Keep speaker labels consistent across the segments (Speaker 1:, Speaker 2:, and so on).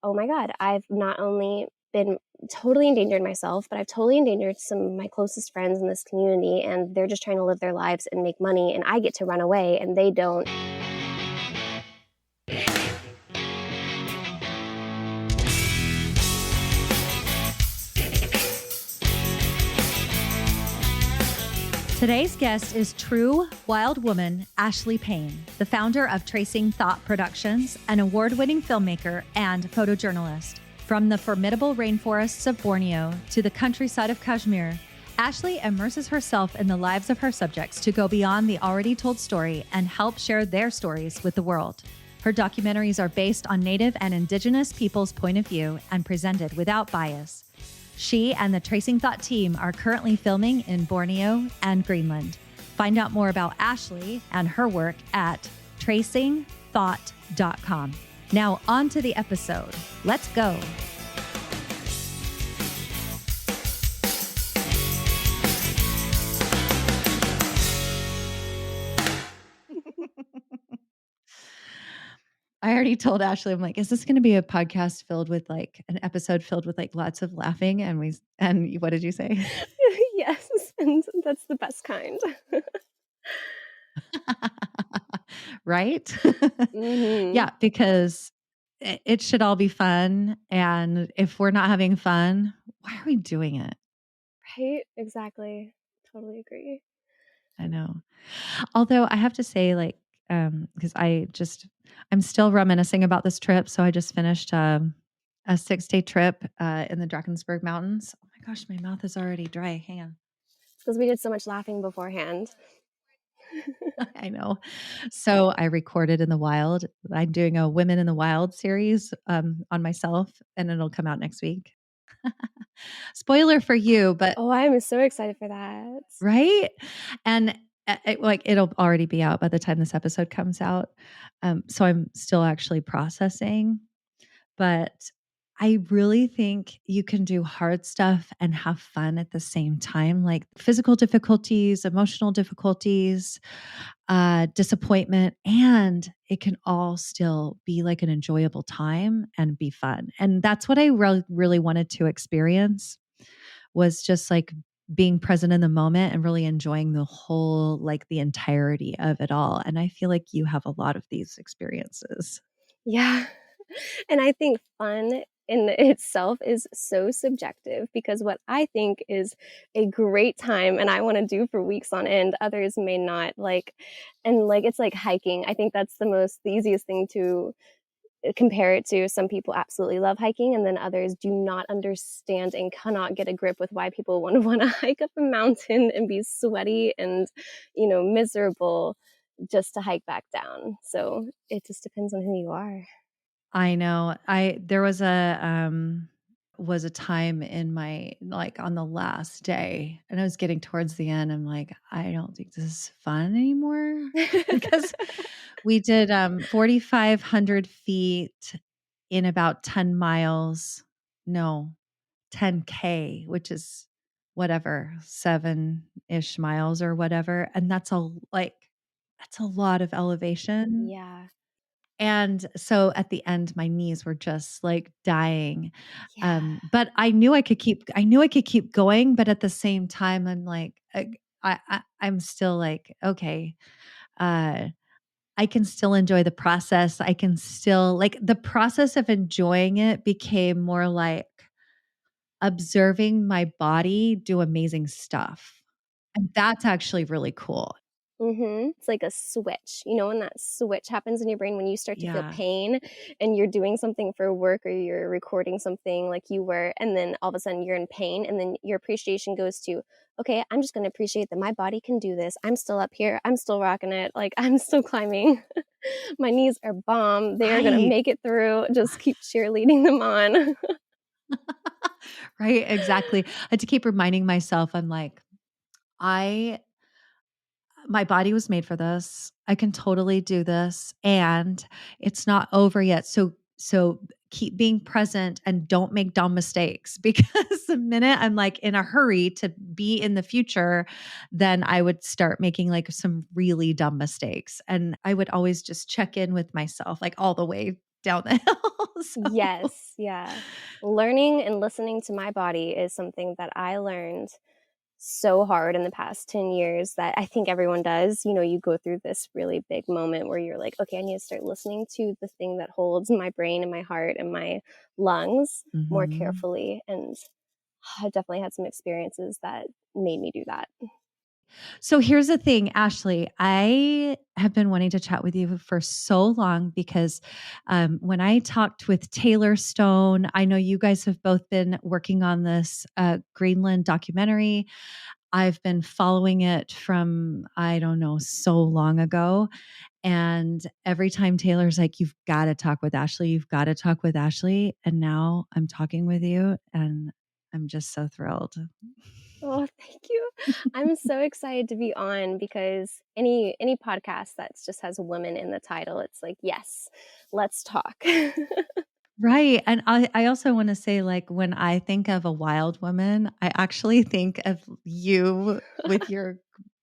Speaker 1: oh my God, I've not only been totally endangered myself, but I've totally endangered some of my closest friends in this community, and they're just trying to live their lives and make money, and I get to run away and they don't.
Speaker 2: Today's guest is true wild woman Ashlei Payne, the founder of Tracing Thought Productions, an award-winning filmmaker and photojournalist. From the formidable rainforests of Borneo to the countryside of Kashmir, Ashlei immerses herself in the lives of her subjects to go beyond the already told story and help share their stories with the world. Her documentaries are based on Native and Indigenous people's point of view and presented without bias. She and the Tracing Thought team are currently filming in Borneo and Greenland. Find out more about Ashlei and her work at tracingthought.com. Now on to the episode. Let's go. I already told Ashlei, I'm like, is this going to be a podcast filled with like an episode filled with like lots of laughing? And what did you say?
Speaker 1: Yes, and that's the best kind.
Speaker 2: Right?
Speaker 1: Mm-hmm.
Speaker 2: Yeah, because it should all be fun. And if we're not having fun, why are we doing it?
Speaker 1: Right? Exactly. Totally agree.
Speaker 2: I know. Although I have to say, like, because I'm still reminiscing about this trip. So I just finished a 6-day trip in the Drakensberg Mountains. Oh my gosh, my mouth is already dry. Hang on.
Speaker 1: It's because we did so much laughing beforehand.
Speaker 2: I know. So I recorded in the wild. I'm doing a Women in the Wild series on myself, and it'll come out next week. Spoiler for you, but
Speaker 1: Oh, I am so excited for that.
Speaker 2: right? And it'll already be out by the time this episode comes out. So I'm still actually processing, but I really think you can do hard stuff and have fun at the same time, like physical difficulties, emotional difficulties, disappointment, and it can all still be like an enjoyable time and be fun. And that's what I really wanted to experience, was just like being present in the moment and really enjoying the entirety of it all. And I feel like you have a lot of these experiences.
Speaker 1: Yeah. And I think fun in itself is so subjective, because what I think is a great time and I want to do for weeks on end, others may not like. And like, it's like hiking. I think that's the easiest thing to compare it to. Some people absolutely love hiking, and then others do not understand and cannot get a grip with why people want to hike up a mountain and be sweaty and, miserable just to hike back down. So it just depends on who you are.
Speaker 2: I know. There was a time in my, like, on the last day, and I was getting towards the end. I'm like, I don't think this is fun anymore because we did 4,500 feet in about 10 miles. No, 10K, which is whatever, 7-ish miles or whatever. And that's a lot of elevation.
Speaker 1: Yeah.
Speaker 2: And so at the end, my knees were just like dying.
Speaker 1: Yeah.
Speaker 2: But I knew I could keep going. But at the same time, I'm like, I'm still like, okay, I can still enjoy the process. I can still, like, the process of enjoying it became more like observing my body do amazing stuff. And that's actually really cool.
Speaker 1: It's like a switch, when that switch happens in your brain when you start to feel
Speaker 2: Yeah.
Speaker 1: pain and you're doing something for work or you're recording something like you were, and then all of a sudden you're in pain, and then your appreciation goes to, okay, I'm just going to appreciate that my body can do this. I'm still up here. I'm still rocking it. Like, I'm still climbing. My knees are bomb. They are going to
Speaker 2: Right.
Speaker 1: make it through. Just keep cheerleading them on.
Speaker 2: Right. Exactly. I had to keep reminding myself, I'm like, my body was made for this. I can totally do this, and it's not over yet. So keep being present and don't make dumb mistakes, because the minute I'm like in a hurry to be in the future, then I would start making like some really dumb mistakes. And I would always just check in with myself like all the way down the hill. So
Speaker 1: Yes, yeah. Learning and listening to my body is something that I learned so hard in the past 10 years that I think everyone does. You know, you go through this really big moment where you're like, okay, I need to start listening to the thing that holds my brain and my heart and my lungs more
Speaker 2: mhm.
Speaker 1: carefully. And I've definitely had some experiences that made me do that.
Speaker 2: So here's the thing, Ashley. I have been wanting to chat with you for so long because when I talked with Taylor Stone, I know you guys have both been working on this Greenland documentary. I've been following it from, I don't know, so long ago. And every time Taylor's like, you've got to talk with Ashley, you've got to talk with Ashley. And now I'm talking with you and I'm just so thrilled.
Speaker 1: Oh, thank you. I'm so excited to be on because any podcast that just has women in the title, it's like, yes, let's talk.
Speaker 2: Right. And I also want to say, like, when I think of a wild woman, I actually think of you with your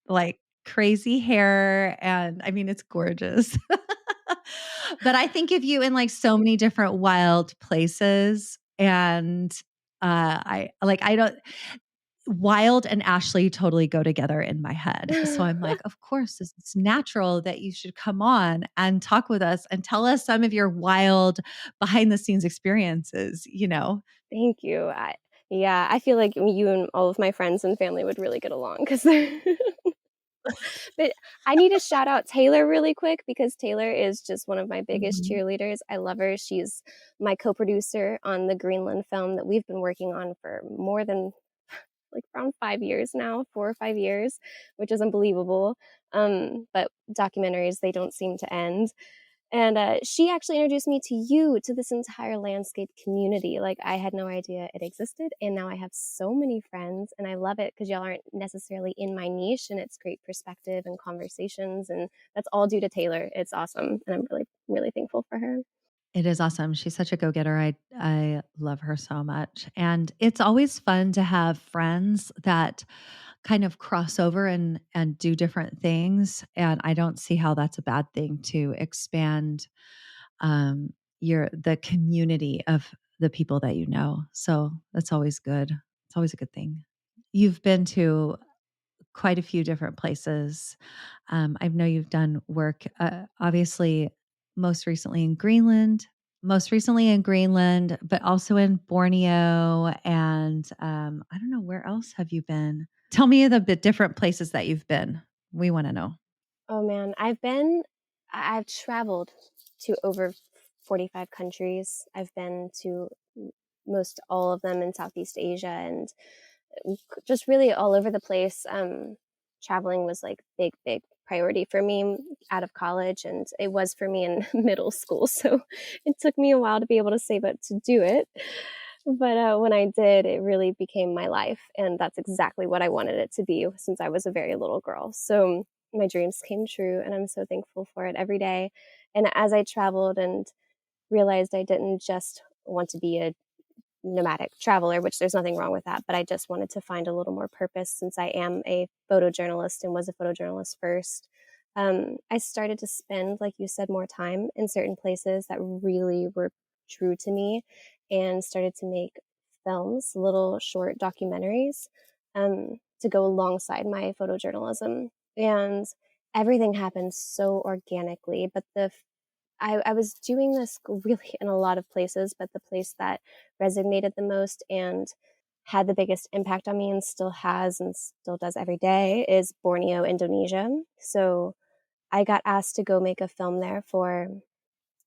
Speaker 2: like crazy hair. And I mean, it's gorgeous. But I think of you in like so many different wild places. And I don't, Wild and Ashley totally go together in my head. So I'm like, of course, it's natural that you should come on and talk with us and tell us some of your wild behind the scenes experiences, you know?
Speaker 1: Thank you. Yeah, I feel like you and all of my friends and family would really get along because they're but I need to shout out Taylor really quick because Taylor is just one of my biggest
Speaker 2: Mhm.
Speaker 1: cheerleaders. I love her. She's my co-producer on the Greenland film that we've been working on for more than like around 5 years now, 4 or 5 years, which is unbelievable. But documentaries, they don't seem to end. And she actually introduced me to you, to this entire landscape community. Like, I had no idea it existed. And now I have so many friends, and I love it because y'all aren't necessarily in my niche, and it's great perspective and conversations. And that's all due to Taylor. It's awesome. And I'm really, really thankful for her.
Speaker 2: It is awesome. She's such a go-getter. I love her so much. And it's always fun to have friends that kind of cross over and do different things. And I don't see how that's a bad thing to expand your the community of the people that you know. So that's always good. It's always a good thing. You've been to quite a few different places. I know you've done work, obviously, most recently in Greenland, but also in Borneo. And I don't know, where else have you been? Tell me the different places that you've been. We want to know.
Speaker 1: Oh man, I've traveled to over 45 countries. I've been to most all of them in Southeast Asia and just really all over the place. Traveling was like big priority for me out of college, and it was for me in middle school. So it took me a while to be able to save up to do it. But when I did, it really became my life, and that's exactly what I wanted it to be since I was a very little girl. So my dreams came true, and I'm so thankful for it every day. And as I traveled and realized I didn't just want to be a nomadic traveler, which there's nothing wrong with that. But I just wanted to find a little more purpose since I am a photojournalist and was a photojournalist first. I started to spend, like you said, more time in certain places that really were true to me and started to make films, little short documentaries to go alongside my photojournalism. And everything happened so organically, but I was doing this really in a lot of places, but the place that resonated the most and had the biggest impact on me and still has and still does every day is Borneo, Indonesia. So I got asked to go make a film there for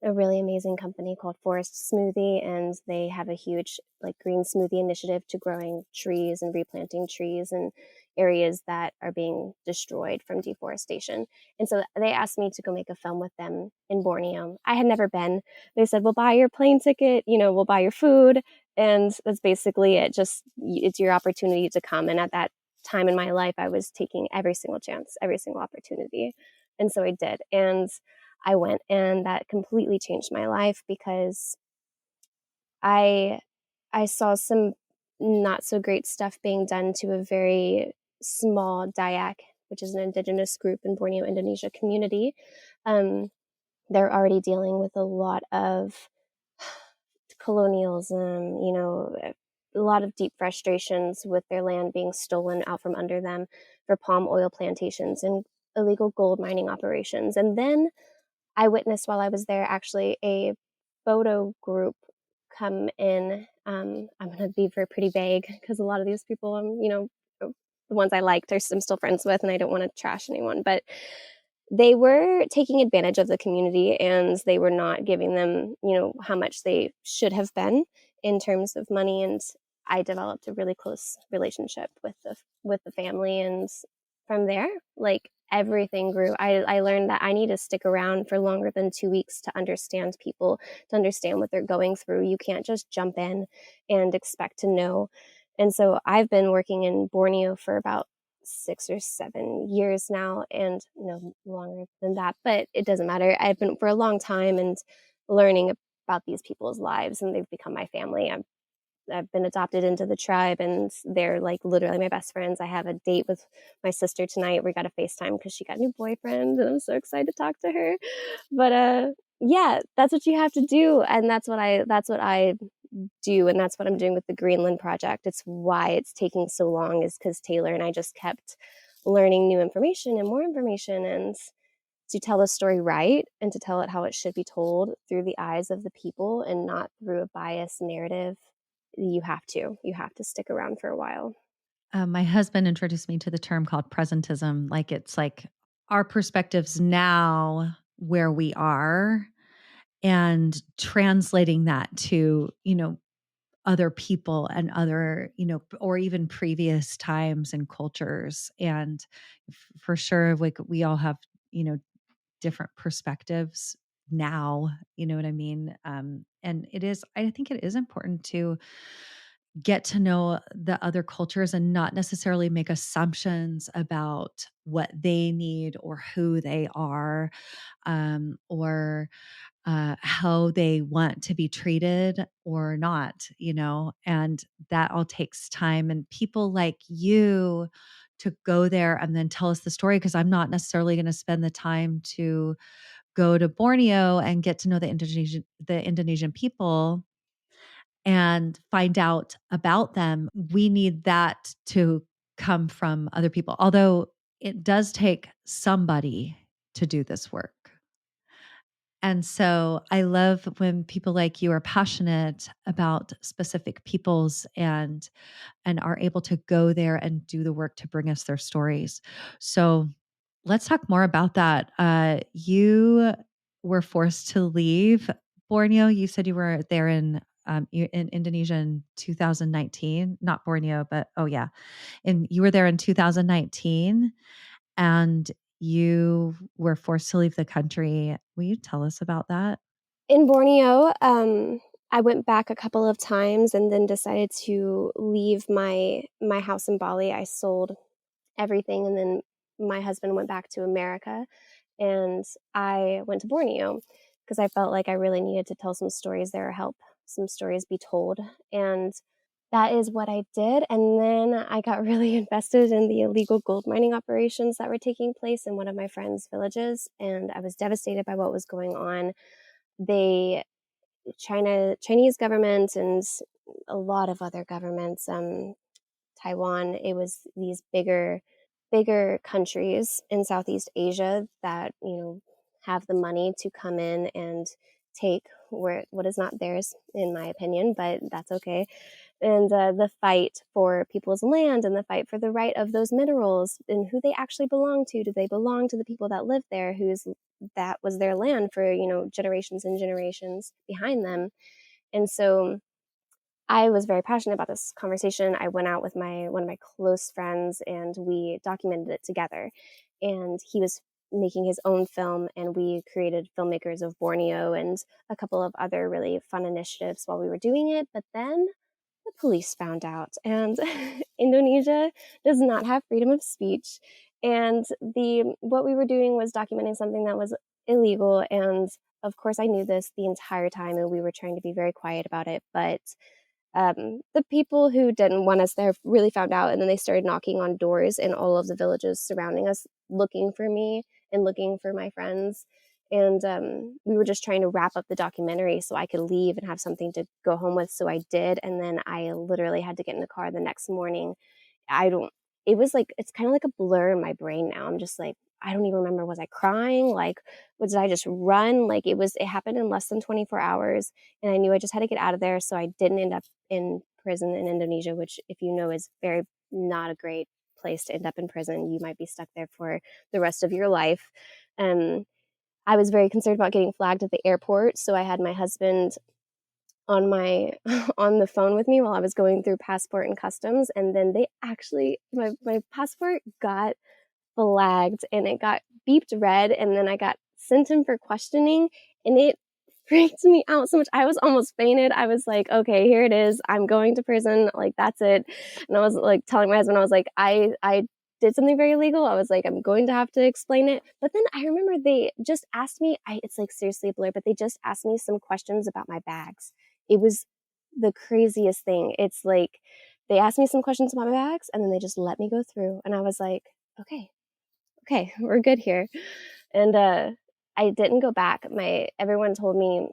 Speaker 1: a really amazing company called Forest Smoothie, and they have a huge like green smoothie initiative to growing trees and replanting trees in areas that are being destroyed from deforestation. And so they asked me to go make a film with them in Borneo. I had never been. They said, "We'll buy your plane ticket, we'll buy your food." And that's basically it. Just it's your opportunity to come. And at that time in my life, I was taking every single chance, every single opportunity. And so I did. And I went, and that completely changed my life because I I saw some not so great stuff being done to a very small Dayak, which is an indigenous group in Borneo, Indonesia community. Um, they're already dealing with a lot of colonialism, a lot of deep frustrations with their land being stolen out from under them for palm oil plantations and illegal gold mining operations. And then I witnessed while I was there actually a photo group come in. I'm going to be pretty vague because a lot of these people, the ones I liked, I'm still friends with, and I don't want to trash anyone. But they were taking advantage of the community, and they were not giving them, how much they should have been in terms of money. And I developed a really close relationship with the family, and from there, like, everything grew. I learned that I need to stick around for longer than 2 weeks to understand people, to understand what they're going through. You can't just jump in and expect to know. And so I've been working in Borneo for about 6 or 7 years now, and no longer than that, but it doesn't matter. I've been for a long time and learning about these people's lives, and they've become my family. I've been adopted into the tribe, and they're like literally my best friends. I have a date with my sister tonight. We got a FaceTime because she got a new boyfriend, and I'm so excited to talk to her. But yeah, that's what you have to do, and that's what I do, and that's what I'm doing with the Greenland project. It's why it's taking so long, is because Taylor and I just kept learning new information and more information, and to tell the story right and to tell it how it should be told through the eyes of the people and not through a biased narrative, you have to stick around for a while.
Speaker 2: My husband introduced me to the term called presentism. Like it's like our perspectives now where we are and translating that to, other people and other, or even previous times and cultures. And for sure, like we all have, you know, different perspectives now, you know what I mean? And I think it is important to get to know the other cultures and not necessarily make assumptions about what they need or who they are, or how they want to be treated or not, and that all takes time. And people like you to go there and then tell us the story, because I'm not necessarily going to spend the time to go to Borneo and get to know the Indonesian people and find out about them. We need that to come from other people, although it does take somebody to do this work. And so I love when people like you are passionate about specific peoples and are able to go there and do the work to bring us their stories. So let's talk more about that. You were forced to leave Borneo. You said you were there in Indonesia in 2019, not Borneo, but oh yeah, and you were there in 2019, and you were forced to leave the country. Will you tell us about that?
Speaker 1: In Borneo, I went back a couple of times and then decided to leave my house in Bali. I sold everything, and then my husband went back to America, and I went to Borneo because I felt like I really needed to tell some stories there, or help some stories be told. And that is what I did. And then I got really invested in the illegal gold mining operations that were taking place in one of my friends' villages, and I was devastated by what was going on. They Chinese government and a lot of other governments, Taiwan, it was these bigger countries in Southeast Asia that, have the money to come in and take what is not theirs, in my opinion, but that's okay. And the fight for people's land, and the fight for the right of those minerals and who they actually belong to. Do they belong to the people that live there, that was their land for, generations and generations behind them? And so I was very passionate about this conversation. I went out with one of my close friends, and we documented it together. And he was making his own film, and we created Filmmakers of Borneo and a couple of other really fun initiatives while we were doing it. But then the police found out, and Indonesia does not have freedom of speech. And the what we were doing was documenting something that was illegal, and of course I knew this the entire time, and we were trying to be very quiet about it. But the people who didn't want us there really found out, and then they started knocking on doors in all of the villages surrounding us, looking for me and looking for my friends. And we were just trying to wrap up the documentary so I could leave and have something to go home with. So I did. And then I literally had to get in the car the next morning. I don't, it was like, it's kind of like a blur in my brain now. I'm just like, I don't even remember. Was I crying? Like, did I just run? Like, it happened in less than 24 hours. And I knew I just had to get out of there. So I didn't end up in prison in Indonesia, which, if you know, is very not a great place to end up in prison. You might be stuck there for the rest of your life. And I was very concerned about getting flagged at the airport. So I had my husband on my on the phone with me while I was going through passport and customs. And then they actually my passport got flagged and it got beeped red, and then I got sent in for questioning, and it freaked me out so much. I was almost fainted. I was like, okay, here it is. I'm going to prison. Like, that's it. And I was like telling my husband, I was like, I did something very illegal. I was like, I'm going to have to explain it. But then I remember they just asked me, it's like seriously a blur, but they just asked me some questions about my bags. It was the craziest thing. It's like they asked me some questions about my bags and then they just let me go through. And I was like, okay, we're good here. And I didn't go back. Everyone told me,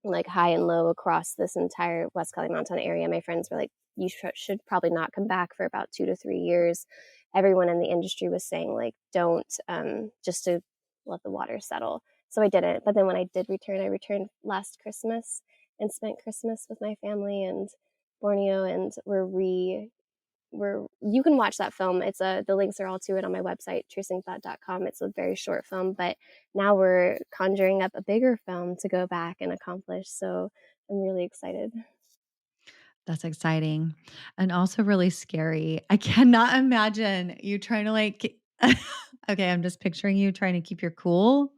Speaker 1: like, high and low across this entire West Kelly Mountain area. My friends were like, you should probably not come back for about 2 to 3 years. Everyone in the industry was saying, like, don't, just to let the water settle. So I didn't. But then when I did return, I returned last Christmas and spent Christmas with my family and Borneo, and you can watch that film. It's the links are all to it on my website, tracingthought.com. It's a very short film, but now we're conjuring up a bigger film to go back and accomplish. So I'm really excited.
Speaker 2: That's exciting and also really scary. I cannot imagine you trying to like okay, I'm just picturing you trying to keep your cool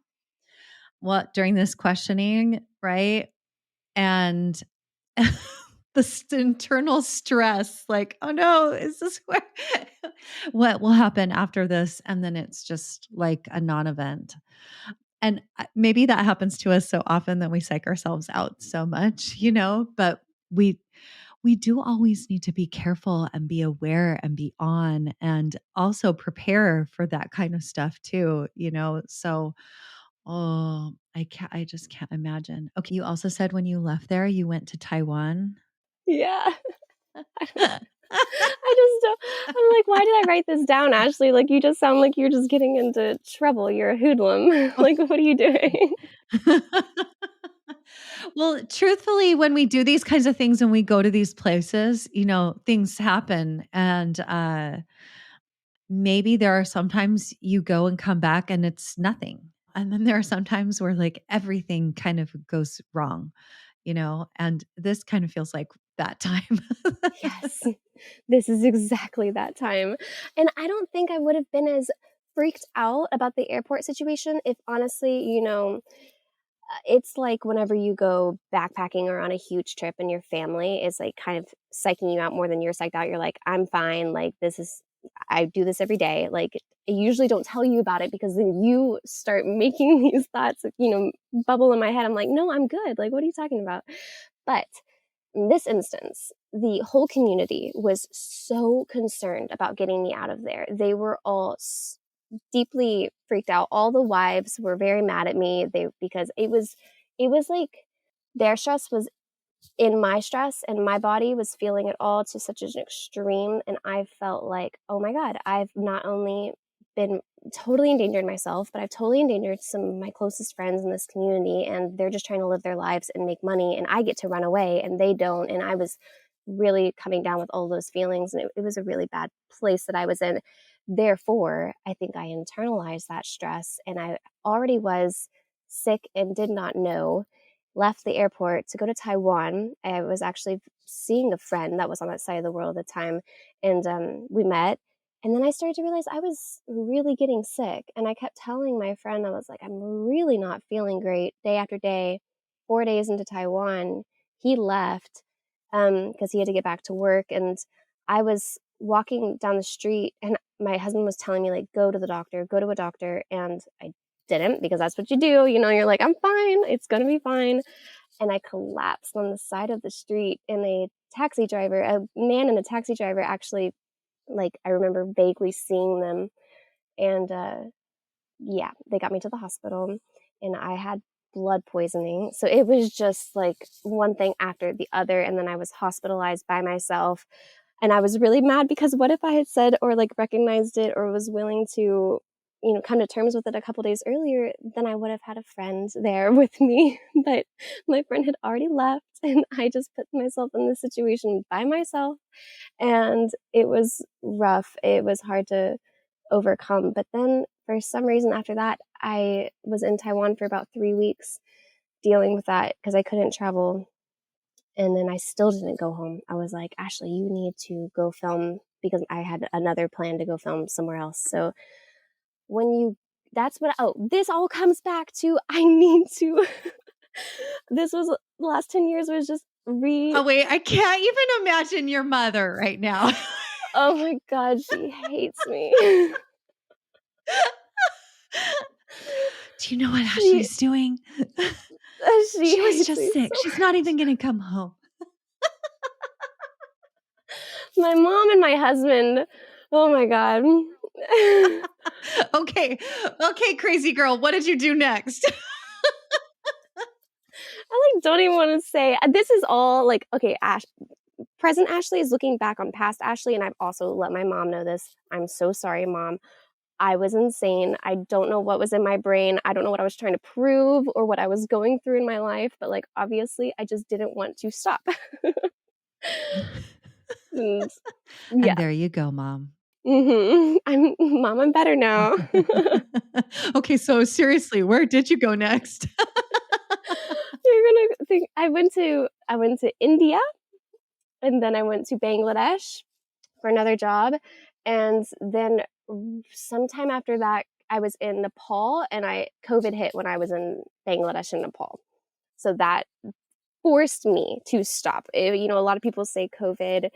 Speaker 2: during this questioning, right? And internal stress, like, oh no, is this where what will happen after this? And then it's just like a non-event. And maybe that happens to us so often that we psych ourselves out so much, but we we do always need to be careful and be aware and be on and also prepare for that kind of stuff too. So, oh, I just can't imagine. Okay, you also said when you left there, you went to Taiwan.
Speaker 1: Yeah. I just don't. I'm like, why did I write this down, Ashley? Like, you just sound like you're just getting into trouble. You're a hoodlum. Like, what are you doing?
Speaker 2: Well, truthfully, when we do these kinds of things and we go to these places, things happen. And maybe there are sometimes you go and come back and it's nothing. And then there are some times where like everything kind of goes wrong, and this kind of feels like that time.
Speaker 1: Yes, this is exactly that time. And I don't think I would have been as freaked out about the airport situation if honestly, it's like whenever you go backpacking or on a huge trip and your family is like kind of psyching you out more than you're psyched out. You're like, I'm fine. Like, I do this every day. Like, I usually don't tell you about it because then you start making these thoughts, bubble in my head. I'm like, no, I'm good. Like, what are you talking about? But in this instance, the whole community was so concerned about getting me out of there. They were all deeply freaked out. All the wives were very mad at me. Because it was like their stress was in my stress, and my body was feeling it all to such an extreme. And I felt like, oh my God, I've not only been totally endangered myself, but I've totally endangered some of my closest friends in this community, and they're just trying to live their lives and make money, and I get to run away and they don't. And I was really coming down with all those feelings, and it was a really bad place that I was in. Therefore, I think I internalized that stress, and I already was sick and did not know. Left the airport to go to Taiwan. I was actually seeing a friend that was on that side of the world at the time, and we met. And then I started to realize I was really getting sick, and I kept telling my friend, I was like, I'm really not feeling great. Day after day, 4 days into Taiwan, he left because he had to get back to work, and I was walking down the street, and my husband was telling me, like, go to the doctor, go to a doctor, and I didn't, because that's what you do. You're like, I'm fine. It's going to be fine. And I collapsed on the side of the street, and a man and a taxi driver actually, like, I remember vaguely seeing them. And yeah, they got me to the hospital. and I had blood poisoning. So it was just like one thing after the other. And then I was hospitalized by myself. And I was really mad because what if I had said or like recognized it or was willing to, come to terms with it a couple days earlier, then I would have had a friend there with me. But my friend had already left and I just put myself in this situation by myself. And it was rough. It was hard to overcome. But then for some reason after that, I was in Taiwan for about 3 weeks dealing with that because I couldn't travel. And then I still didn't go home. I was like, Ashley, you need to go film because I had another plan to go film somewhere else. So when you, that's what, oh, this all comes back to I need to, this was the last 10 years was just
Speaker 2: Oh, wait, I can't even imagine your mother right now.
Speaker 1: oh my God, she hates me.
Speaker 2: Do you know what
Speaker 1: she,
Speaker 2: Ashley's doing?
Speaker 1: she
Speaker 2: She was
Speaker 1: hates
Speaker 2: just
Speaker 1: me
Speaker 2: sick.
Speaker 1: so
Speaker 2: She's not
Speaker 1: much.
Speaker 2: even gonna come home.
Speaker 1: My mom and my husband, oh my God.
Speaker 2: Okay. Okay, crazy girl, what did you do next?
Speaker 1: I like don't even want to say this is all like okay, present Ashley is looking back on past Ashley, and I've also let my mom know this. I'm so sorry, mom. I was insane. I don't know what was in my brain. I don't know what I was trying to prove or what I was going through in my life, but like obviously I just didn't want to stop. And
Speaker 2: And
Speaker 1: yeah.
Speaker 2: there you go, mom.
Speaker 1: I'm mom, I'm better now.
Speaker 2: Okay, so seriously, where did you go next?
Speaker 1: You're gonna think I went to India and then I went to Bangladesh for another job. And then sometime after that, I was in Nepal and COVID hit when I was in Bangladesh and Nepal. So that forced me to stop. A lot of people say COVID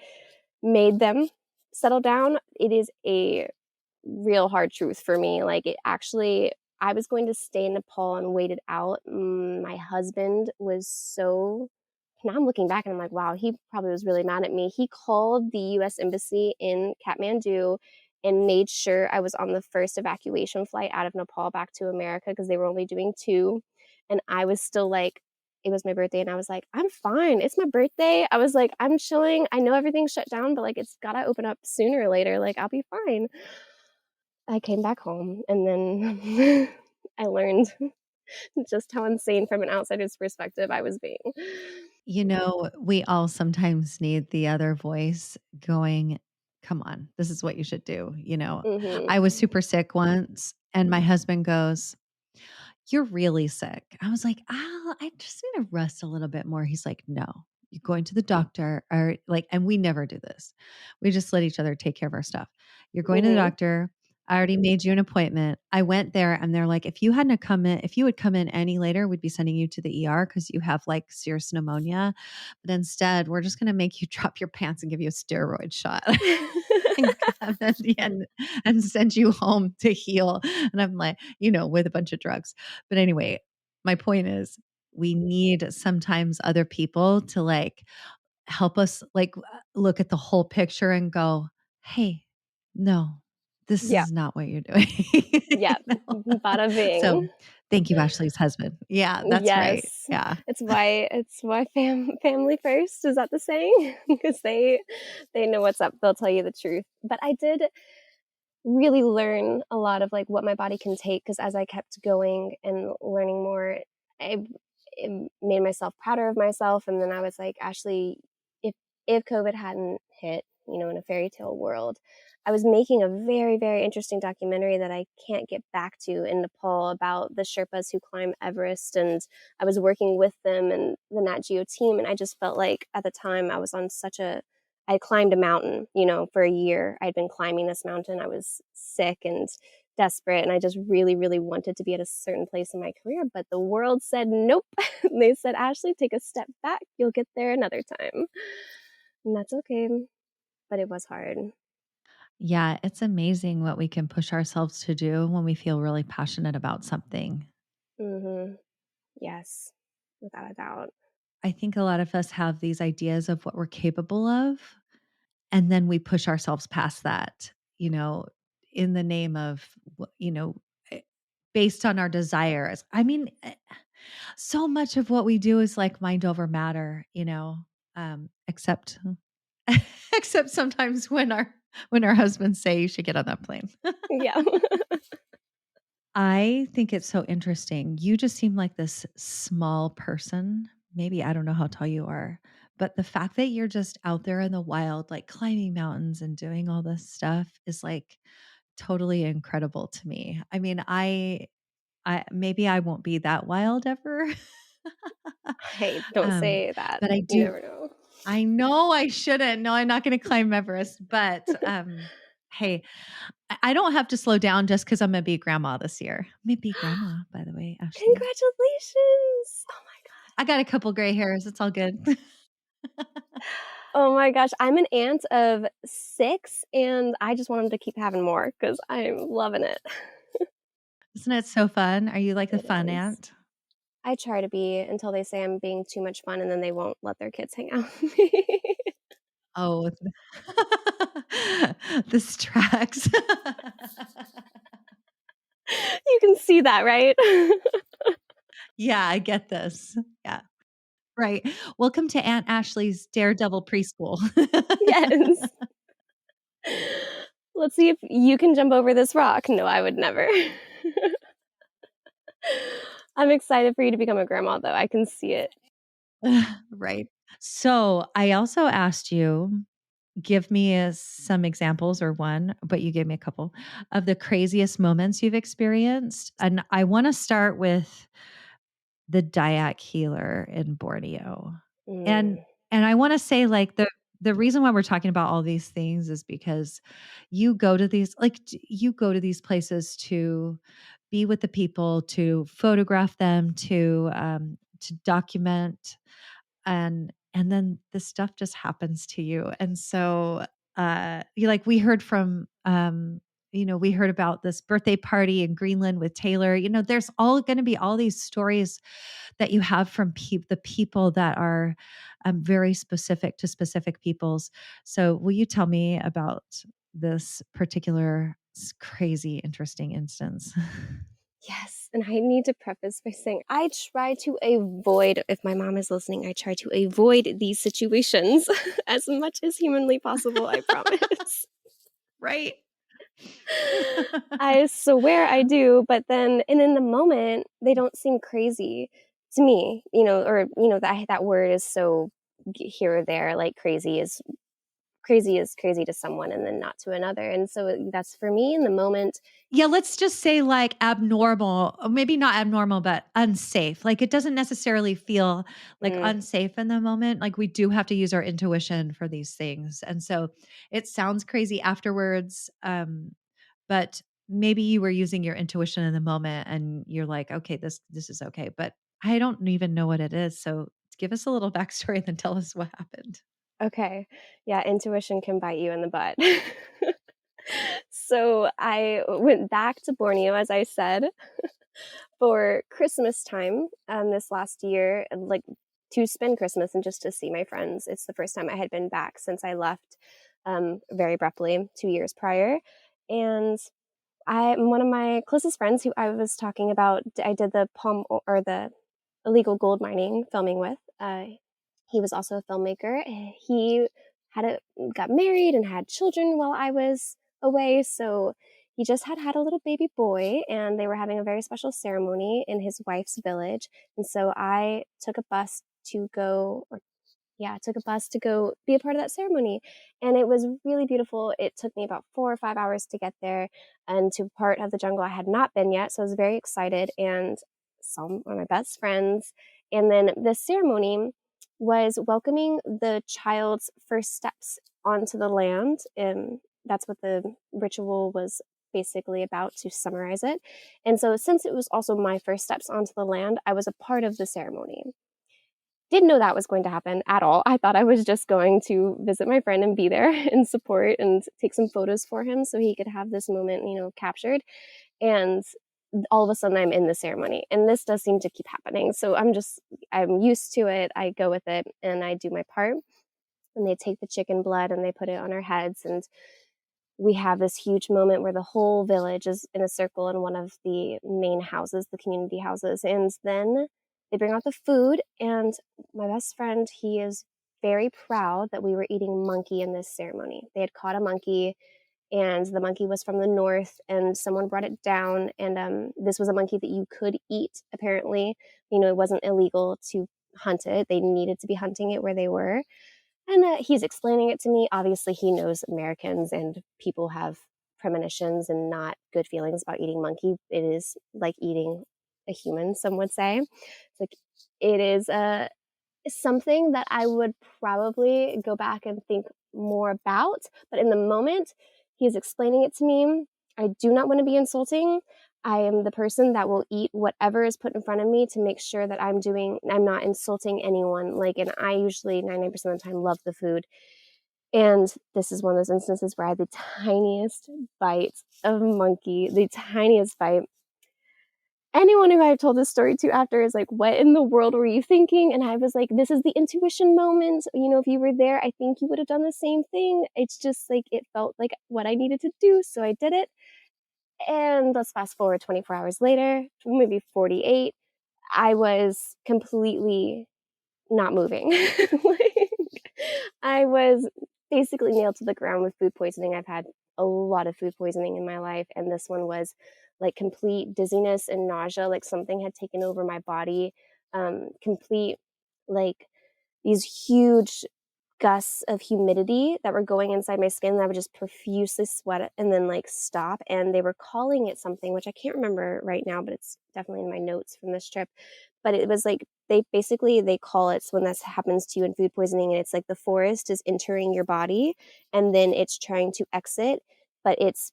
Speaker 1: made them settle down. It is a real hard truth for me. Like it actually, I was going to stay in Nepal and wait it out. My husband was so. Now I'm looking back and I'm like, wow, he probably was really mad at me. He called the U.S. Embassy in Kathmandu and made sure I was on the first evacuation flight out of Nepal back to America because they were only doing two. And I was still like, it was my birthday and I was like, I'm fine. It's my birthday. I was like, I'm chilling. I know everything's shut down, but like it's gotta open up sooner or later. Like I'll be fine. I came back home and then I learned just how insane from an outsider's perspective I was being.
Speaker 2: You know, we all sometimes need the other voice going, "Come on, this is what you should do," you know?
Speaker 1: Mhm.
Speaker 2: I was super sick once, and my husband goes, "You're really sick." I was like, "Oh, I just need to rest a little bit more." He's like, "No, you're going to the doctor," or like, and we never do this. We just let each other take care of our stuff. "You're going to the
Speaker 1: Mhm.
Speaker 2: doctor. I already made you an appointment." I went there and they're like, if you would come in any later, we'd be sending you to the ER because you have like serious pneumonia. But instead, we're just going to make you drop your pants and give you a steroid shot." And come at the end and send you home to heal. And I'm like, with a bunch of drugs. But anyway, my point is we need sometimes other people to like help us like look at the whole picture and go, "Hey, no, this
Speaker 1: Yeah.
Speaker 2: is not what you're doing." You
Speaker 1: Yeah.
Speaker 2: know?
Speaker 1: Bada
Speaker 2: So
Speaker 1: bing.
Speaker 2: thank you, Ashley's husband. Yeah, that's right.
Speaker 1: Yes.
Speaker 2: Yeah.
Speaker 1: It's why family first, is that the saying? Because they know what's up. They'll tell you the truth. But I did really learn a lot of like what my body can take because as I kept going and learning more, I it made myself prouder of myself. And then I was like, Ashley, if COVID hadn't hit, in a fairy tale world, I was making a very, very interesting documentary that I can't get back to in Nepal about the Sherpas who climb Everest. And I was working with them and the Nat Geo team. And I just felt like at the time I was on I climbed a mountain, for a year. I'd been climbing this mountain. I was sick and desperate, and I just really, really wanted to be at a certain place in my career. But the world said nope. They said, Ashley, take a step back. You'll get there another time. And that's okay. But it was hard.
Speaker 2: Yeah, it's amazing what we can push ourselves to do when we feel really passionate about something.
Speaker 1: Hmm. Yes, without a doubt.
Speaker 2: I think a lot of us have these ideas of what we're capable of, and then we push ourselves past that, in the name of, eh, based on our desires. I mean, so much of what we do is like mind over matter, except except sometimes when our husbands say you should get on that plane.
Speaker 1: Yeah.
Speaker 2: I think it's so interesting. You just seem like this small person. Maybe I don't know how tall you are, but the fact that you're just out there in the wild, like climbing mountains and doing all this stuff is like totally incredible to me. I mean, I maybe I won't be that wild ever.
Speaker 1: Hey, don't
Speaker 2: um,
Speaker 1: say that.
Speaker 2: but I
Speaker 1: You
Speaker 2: do
Speaker 1: never know.
Speaker 2: I know I shouldn't. No, I'm not gonna climb Everest, but, hey, I don't have to slow down just because 'cause I'm gonna be grandma this year. I'm gonna be grandma, by the way, Ashley.
Speaker 1: Congratulations. Oh my
Speaker 2: I got a couple gray hairs, it's all good.
Speaker 1: Oh my gosh, I'm an aunt of 6, and I just want 'em to keep having more because 'cause I'm loving it.
Speaker 2: Isn't it so fun? Are you like the
Speaker 1: It
Speaker 2: fun
Speaker 1: is.
Speaker 2: aunt?
Speaker 1: I try to be until they say I'm being too much fun, and then they won't let their kids hang out with me.
Speaker 2: Oh, this tracks.
Speaker 1: You can see that, right?
Speaker 2: Yeah, I get this. Yeah, right. Welcome to Aunt Ashley's Daredevil Preschool.
Speaker 1: Yes. Let's see if you can jump over this rock. No, I would never. I'm excited for you to become a grandma, though. I can see it.
Speaker 2: Right. So, I also asked you, give me some examples or one, but you gave me a couple of the craziest moments you've experienced. And I want to start with the Dayak healer in Borneo. And
Speaker 1: Mm,
Speaker 2: and I want to say like the reason why we're talking about all these things is because you go to these places to be with the people, to photograph them, to document, and then this stuff just happens to you. And so you like we heard from we heard about this birthday party in Greenland with Taylor. There's all going to be all these stories that you have from the people that are very specific to specific peoples. So will you tell me about this particular crazy interesting instance?
Speaker 1: yes, and I need to preface by saying I try to avoid, if my mom is listening, I try to avoid these situations as much as humanly possible, I promise.
Speaker 2: Right.
Speaker 1: I swear I do, but then and in the moment, they don't seem crazy to me, or that word is so here or there, like crazy is crazy to someone and then not to another. And so that's for me in the moment.
Speaker 2: Yeah, let's just say like abnormal, or maybe not abnormal, but unsafe. Like it doesn't necessarily feel like
Speaker 1: Mm,
Speaker 2: unsafe in the moment. Like we do have to use our intuition for these things. And so it sounds crazy afterwards. But maybe you were using your intuition in the moment and you're like, okay, this is okay. But I don't even know what it is. So give us a little backstory and then tell us what happened.
Speaker 1: okay. Yeah, intuition can bite you in the butt. So I went back to Borneo, as I said, for Christmas time this last year, and like to spend Christmas and just to see my friends. It's the first time I had been back since I left very abruptly 2 years prior. And one of my closest friends who I was talking about, I did the or the illegal gold mining filming with. He was also a filmmaker. He got married and had children while I was away. So he just had a little baby boy, and they were having a very special ceremony in his wife's village. And so I took a bus to go, or yeah, I took a bus to go be a part of that ceremony. And it was really beautiful. It took me about 4 or 5 hours to get there and to a part of the jungle I had not been yet. So I was very excited and saw one of my best friends. And then the ceremony was welcoming the child's first steps onto the land. And that's what the ritual was basically about, to summarize it. And so since it was also my first steps onto the land, I was a part of the ceremony. Didn't know that was going to happen at all. I thought I was just going to visit my friend and be there and support and take some photos for him so he could have this moment, captured. And all of a sudden I'm in the ceremony, and this does seem to keep happening. So I'm used to it. I go with it and I do my part. And they take the chicken blood and they put it on our heads, and we have this huge moment where the whole village is in a circle in one of the main houses, the community houses. And then they bring out the food. And my best friend, he is very proud that we were eating monkey in this ceremony. They had caught a monkey, and the monkey was from the north, and someone brought it down. And this was a monkey that you could eat, apparently. It wasn't illegal to hunt it. They needed to be hunting it where they were. And he's explaining it to me. Obviously, he knows Americans and people have premonitions and not good feelings about eating monkey. It is like eating a human, some would say. It's like it is something that I would probably go back and think more about. But in the moment, he's explaining it to me. I do not want to be insulting. I am the person that will eat whatever is put in front of me to make sure that I'm not insulting anyone. And I usually 99% of the time love the food. And this is one of those instances where I had the tiniest bite of monkey, the tiniest bite. Anyone who I've told this story to after is like, what in the world were you thinking? And I was like, this is the intuition moment. If you were there, I think you would have done the same thing. It's just like, it felt like what I needed to do. So I did it. And let's fast forward 24 hours later, maybe 48. I was completely not moving. I was basically nailed to the ground with food poisoning. I've had a lot of food poisoning in my life, and this one was like complete dizziness and nausea, like something had taken over my body. Complete, like, these huge gusts of humidity that were going inside my skin, and I would just profusely sweat and then like stop. And they were calling it something, which I can't remember right now, but it's definitely in my notes from this trip. But it was like they call it, so when this happens to you in food poisoning, and it's like the forest is entering your body and then it's trying to exit, but it's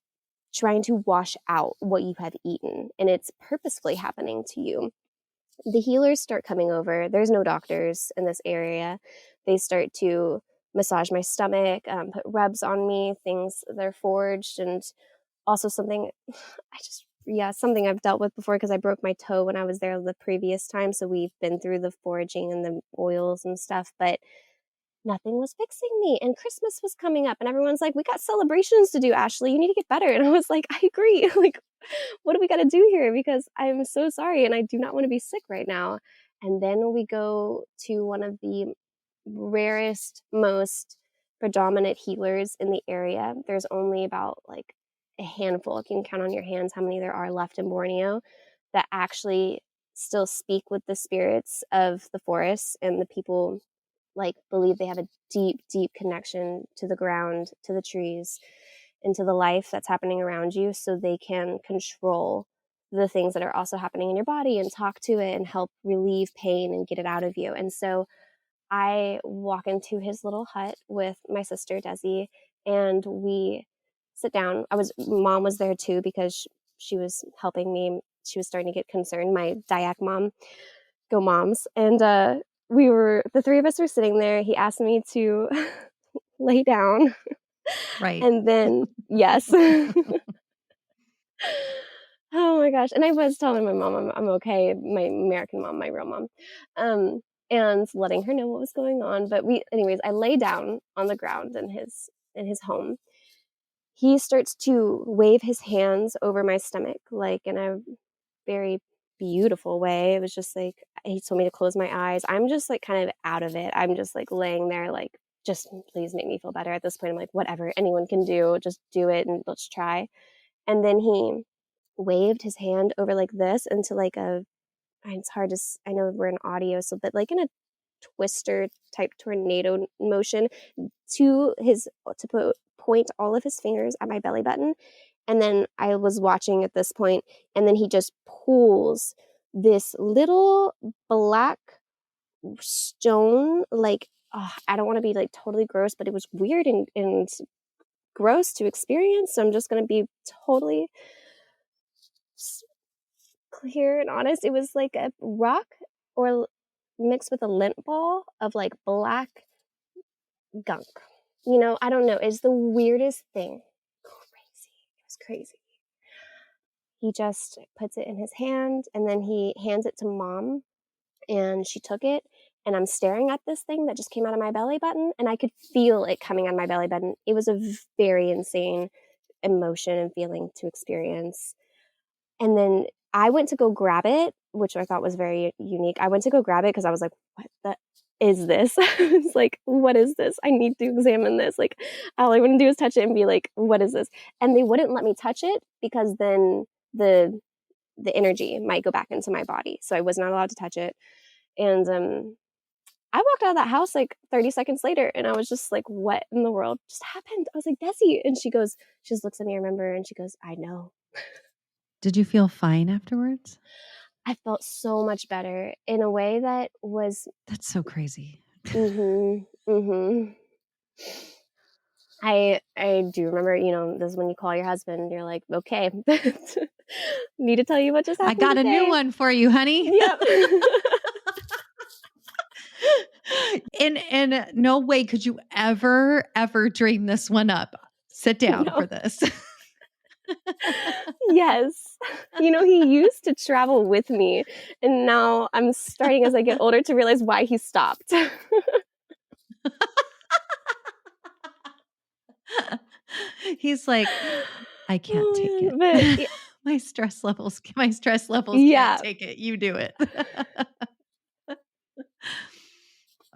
Speaker 1: trying to wash out what you have eaten, and it's purposefully happening to you. The healers start coming over. There's no doctors in this area. They start to massage my stomach, put rubs on me, things that are forged, and also something something I've dealt with before because I broke my toe when I was there the previous time. So we've been through the foraging and the oils and stuff, but nothing was fixing me. And Christmas was coming up, and everyone's like, we got celebrations to do, Ashley. You need to get better. And I was like, I agree. Like, what do we got to do here? Because I'm so sorry, and I do not want to be sick right now. And then we go to one of the rarest, most predominant healers in the area. There's only about like a handful, if you can count on your hands how many there are left in Borneo, that actually still speak with the spirits of the forest, and the people like believe they have a deep, deep connection to the ground, to the trees, and to the life that's happening around you, so they can control the things that are also happening in your body and talk to it and help relieve pain and get it out of you. And so I walk into his little hut with my sister Desi, and we sit down. Mom was there too because she was helping me. She was starting to get concerned. My Dayak mom, go moms, and the three of us were sitting there. He asked me to lay down,
Speaker 2: Right.
Speaker 1: and then yes. Oh my gosh. And I was telling my mom I'm okay, my American mom, my real mom, and letting her know what was going on. But anyways, I lay down on the ground in his home. He starts to wave his hands over my stomach, like in a very beautiful way. It was just like, he told me to close my eyes. I'm just like kind of out of it. I'm just like laying there, like, just please make me feel better. At this point, I'm like, whatever anyone can do, just do it and let's try. And then he waved his hand over like this into like it's hard to, I know we're in audio, so, but like in a twister type tornado motion to point all of his fingers at my belly button. And then I was watching at this point, and then he just pulls this little black stone, like, I don't want to be like totally gross, but it was weird and gross to experience. So I'm just going to be totally clear and honest. It was like a rock or mixed with a lint ball of like black gunk. I don't know. It's the weirdest thing. Crazy. It was crazy. He just puts it in his hand, and then he hands it to mom, and she took it, and I'm staring at this thing that just came out of my belly button, and I could feel it coming out of my belly button. It was a very insane emotion and feeling to experience. And then I went to go grab it, which I thought was very unique. I went to go grab it because I was like, what the is this? I was like, what is this? I need to examine this. Like, all I want to do is touch it and be like, what is this? And they wouldn't let me touch it because then the energy might go back into my body. So I was not allowed to touch it. And I walked out of that house like 30 seconds later and I was just like, what in the world just happened? I was like, Desi. And she just looks at me, I remember, and she goes, I know.
Speaker 2: Did you feel fine afterwards?
Speaker 1: I felt so much better in a way that was,
Speaker 2: That's so crazy.
Speaker 1: mm-hmm, mm-hmm. I do remember, this is when you call your husband, you're like, okay, need to tell you what just
Speaker 2: I
Speaker 1: happened
Speaker 2: got
Speaker 1: today.
Speaker 2: a new one for you, honey.
Speaker 1: Yep.
Speaker 2: In no way could you ever dream this one up. Sit down
Speaker 1: No.
Speaker 2: for this.
Speaker 1: Yes. He used to travel with me, and now I'm starting as I get older to realize why he stopped.
Speaker 2: He's like, I can't take it.
Speaker 1: But
Speaker 2: my stress levels can't
Speaker 1: yeah.
Speaker 2: take it. You do it.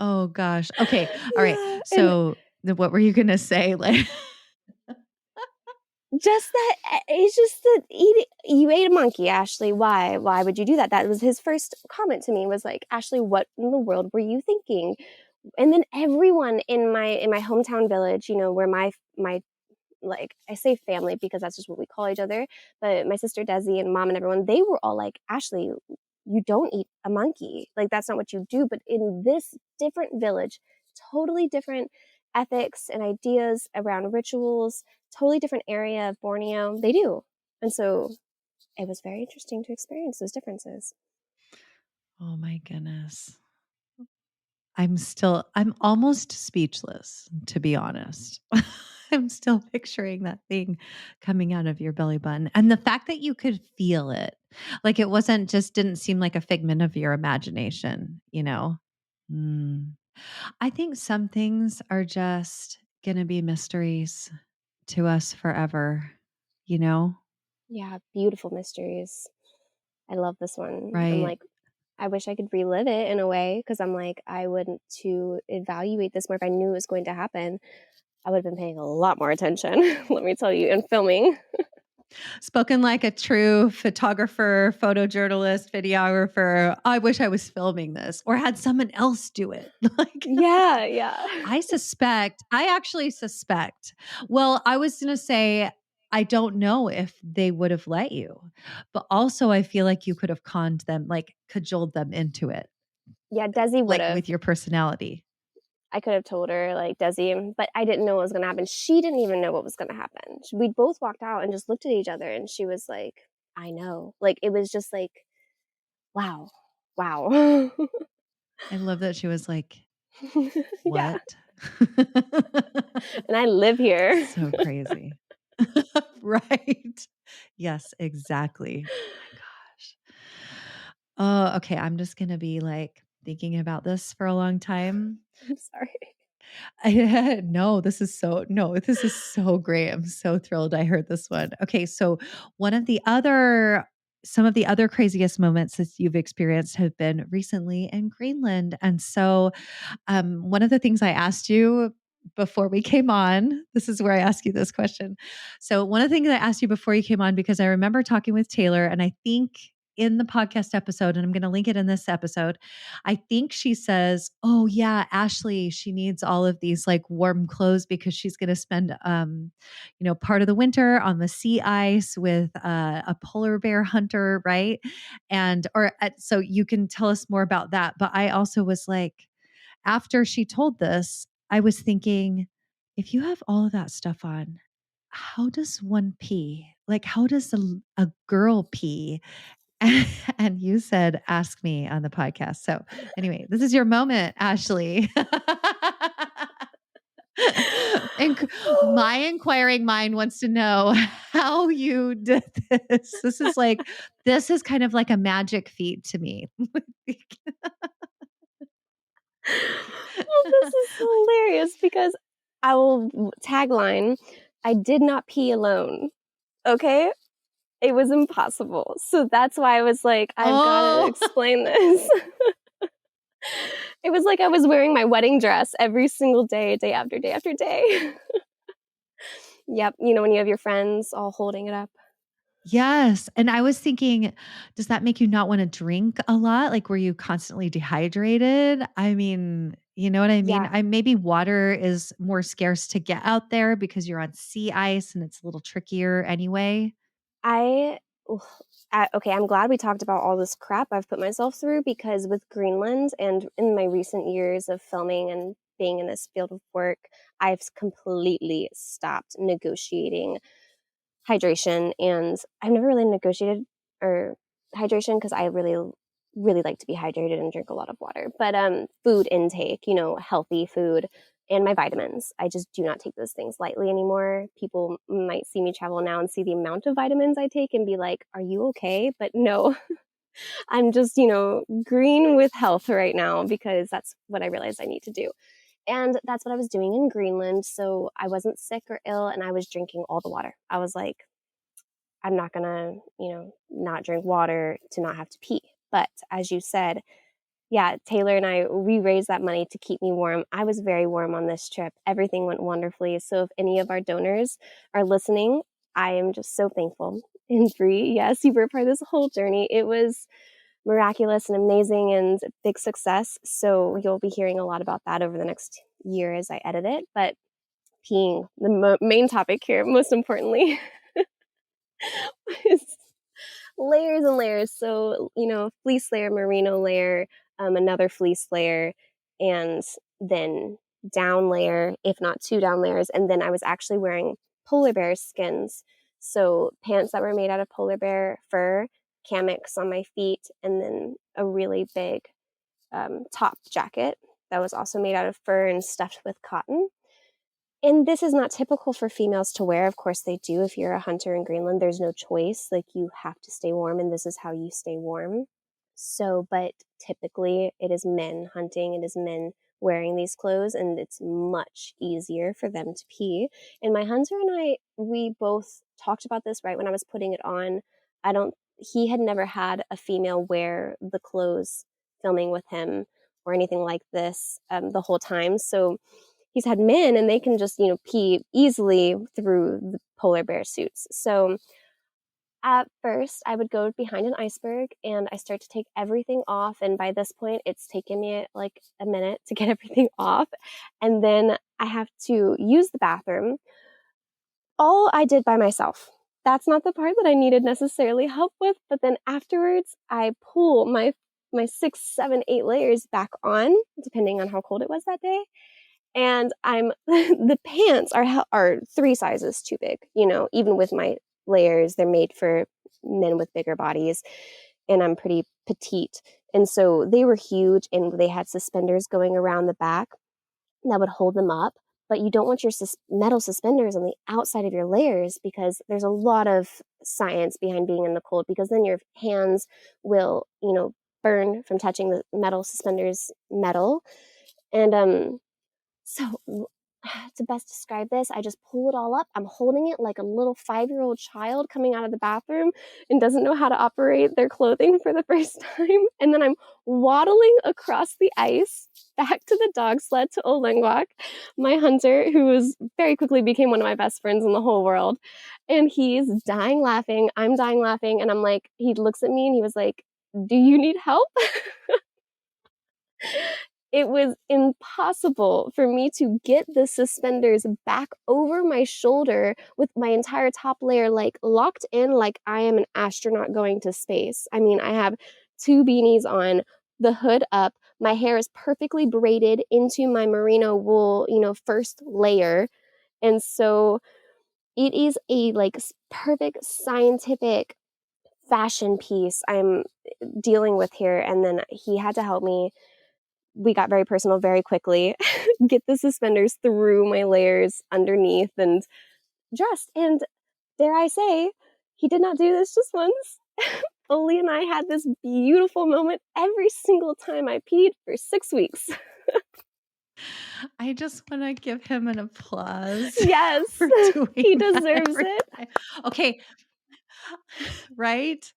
Speaker 2: Oh gosh. Okay. All right.
Speaker 1: Yeah. And
Speaker 2: So what were you going to say? Like,
Speaker 1: just that it's just that you ate a monkey, Ashley. Why would you do that? That was his first comment to me, was like, Ashley, what in the world were you thinking? And then everyone in my hometown village, where my like, I say family because that's just what we call each other, but my sister Desi and mom and everyone, they were all like, Ashley, you don't eat a monkey. Like, that's not what you do. But in this different village, totally different ethics and ideas around rituals, totally different area of Borneo, they do. And so it was very interesting to experience those differences.
Speaker 2: oh my goodness. I'm almost speechless, to be honest. I'm still picturing that thing coming out of your belly button. And the fact that you could feel it, like it didn't seem like a figment of your imagination, you know? Mm. I think some things are just going to be mysteries to us forever, you know?
Speaker 1: Yeah, beautiful mysteries. I love this one. I'm
Speaker 2: Right.
Speaker 1: like, I wish I could relive it in a way, because I'm like, I would to evaluate this more. If I knew it was going to happen, I would have been paying a lot more attention, let me tell you, and filming.
Speaker 2: Spoken like a true photographer, photojournalist, videographer. I wish I was filming this or had someone else do it. Like,
Speaker 1: Yeah, yeah.
Speaker 2: I actually suspect. Well, I was going to say, I don't know if they would have let you, but also I feel like you could have conned them, like cajoled them into it,
Speaker 1: Yeah, Desi would
Speaker 2: like
Speaker 1: have.
Speaker 2: with your personality.
Speaker 1: I could have told her, like, Desi, but I didn't know what was going to happen. She didn't even know what was going to happen. We both walked out and just looked at each other, and she was like, I know. Like, it was just like, wow, wow.
Speaker 2: I love that she was like,
Speaker 1: Yeah.
Speaker 2: what?
Speaker 1: And I live here.
Speaker 2: So crazy. Right. Yes, exactly. My gosh. Oh, okay. I'm just going to be like thinking about this for a long time.
Speaker 1: I'm sorry.
Speaker 2: This is so great. I'm so thrilled I heard this one. Okay, so some of the other craziest moments that you've experienced have been recently in Greenland. And so one of the things I asked you before we came on, this is where I ask you this question. So, one of the things I asked you before you came on, because I remember talking with Taylor, and I think in the podcast episode, and I'm going to link it in this episode, I think she says, oh, yeah, Ashley, she needs all of these like warm clothes because she's going to spend, part of the winter on the sea ice with a polar bear hunter, right? So you can tell us more about that. But I also was like, after she told this, I was thinking, if you have all of that stuff on, how does one pee? Like, how does a girl pee? And you said, ask me on the podcast. So, anyway, this is your moment, Ashley. My inquiring mind wants to know how you did this. This is kind of like a magic feat to me.
Speaker 1: Well, this is hilarious because I will tagline, I did not pee alone. Okay? It was impossible. So that's why I was like, I've got to
Speaker 2: Oh,
Speaker 1: explain this. It was like I was wearing my wedding dress every single day, day after day after day. Yep. You know, when you have your friends all holding it up.
Speaker 2: yes. And I was thinking, does that make you not want to drink a lot? Like, were you constantly dehydrated? I mean, you know what I mean?
Speaker 1: Yeah.
Speaker 2: Maybe water is more scarce to get out there because you're on sea ice and it's a little trickier anyway.
Speaker 1: I, okay, I'm glad we talked about all this crap I've put myself through because with Greenland and in my recent years of filming and being in this field of work, I've completely stopped negotiating hydration, and I've never really negotiated or hydration because I really like to be hydrated and drink a lot of water. But food intake, you know, healthy food and my vitamins. I just do not take those things lightly anymore. People might see me travel now and see the amount of vitamins I take and be like, "Are you okay?" But no, I'm just, you know, green with health right now because that's what I realized I need to do. And that's what I was doing in Greenland. So I wasn't sick or ill and I was drinking all the water. I was like, I'm not gonna, you know, not drink water to not have to pee. But as you said, yeah, Taylor and I, we raised that money to keep me warm. I was very warm on this trip. Everything went wonderfully. So if any of our donors are listening, I am just so thankful. And Brie, yes, you were part of this whole journey. It was miraculous and amazing and big success. So you'll be hearing a lot about that over the next year as I edit it. But peeing, the main topic here, most importantly, is layers and layers. So, you know, fleece layer, merino layer, another fleece layer, and then down layer, if not two down layers. And then I was actually wearing polar bear skins. So, pants that were made out of polar bear fur, hammocks on my feet, and then a really big top jacket that was also made out of fur and stuffed with cotton. And this is not typical for females to wear. Of course, they do. If you're a hunter in Greenland, there's no choice. Like, you have to stay warm, and this is how you stay warm. So, but typically it is men hunting, it is men wearing these clothes, and it's much easier for them to pee. And my hunter and I, we both talked about this right when I was putting it on. He had never had a female wear the clothes filming with him or anything like this the whole time. So, he's had men and they can just, you know, pee easily through the polar bear suits. So at first I would go behind an iceberg and I start to take everything off. And by this point, it's taken me like a minute to get everything off. And then I have to use the bathroom. All I did by myself. That's not the part that I needed necessarily help with. But then afterwards, I pull my 6, 7, 8 layers back on, depending on how cold it was that day, and I'm the pants are 3 sizes too big, you know, even with my layers. They're made for men with bigger bodies, and I'm pretty petite, and so they were huge, and they had suspenders going around the back that would hold them up. But you don't want your metal suspenders on the outside of your layers because there's a lot of science behind being in the cold, because then your hands will, you know, burn from touching the metal suspenders metal. And so to best describe this, I just pull it all up. I'm holding it like a little 5-year-old child coming out of the bathroom and doesn't know how to operate their clothing for the first time. And then I'm waddling across the ice back to the dog sled to Olengwak, my hunter, who was very quickly became one of my best friends in the whole world. And he's dying laughing. I'm dying laughing. And I'm like, he looks at me and he was like, "Do you need help?" It was impossible for me to get the suspenders back over my shoulder with my entire top layer like locked in, like I am an astronaut going to space. I mean, I have 2 beanies on, the hood up, my hair is perfectly braided into my merino wool, you know, first layer. And so it is a like perfect scientific fashion piece I'm dealing with here. And then he had to help me. We got very personal very quickly, get the suspenders through my layers underneath and dressed. And dare I say, he did not do this just once. Oli and I had this beautiful moment every single time I peed for 6 weeks.
Speaker 2: I just want to give him an applause
Speaker 1: Yes,
Speaker 2: for
Speaker 1: he
Speaker 2: doing that
Speaker 1: deserves
Speaker 2: every
Speaker 1: it.
Speaker 2: time. Okay, right?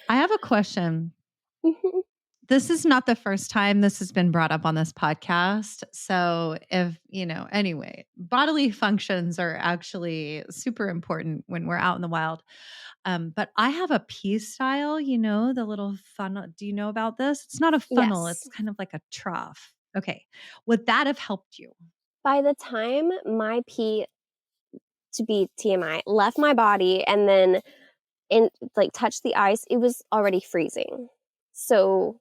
Speaker 2: I have a question.
Speaker 1: Mhm.
Speaker 2: This is not the first time this has been brought up on this podcast. So, if, anyway, bodily functions are actually super important when we're out in the wild. But I have a pea style, the little funnel. Do you know about this? It's not a funnel,
Speaker 1: Yes.
Speaker 2: it's kind of like a trough. Okay. Would that have helped you?
Speaker 1: By the time my pee, to be TMI, left my body and then in like touched the ice, it was already freezing. So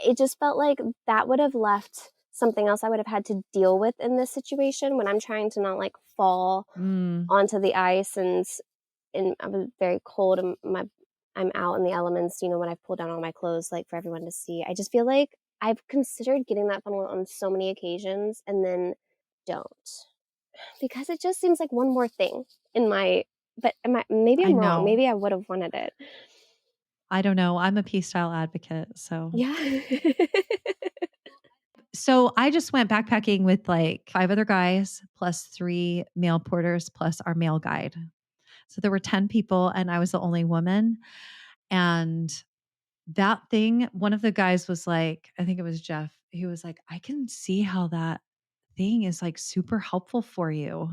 Speaker 1: it just felt like that would have left something else I would have had to deal with in this situation when I'm trying to not like fall
Speaker 2: Mm,
Speaker 1: onto the ice and I was very cold and I'm out in the elements, when I've pulled down all my clothes like for everyone to see. I just feel like I've considered getting that funnel on so many occasions and then don't because it just seems like one more thing in my but maybe
Speaker 2: I
Speaker 1: I'm wrong.
Speaker 2: know.
Speaker 1: Maybe I would have wanted it.
Speaker 2: I don't know. I'm a pea style advocate. So,
Speaker 1: Yeah.
Speaker 2: I just went backpacking with like 5 other guys plus 3 male porters plus our male guide. So there were 10 people and I was the only woman. And that thing, one of the guys was like, I think it was Jeff. He was like, I can see how that thing is like super helpful for you,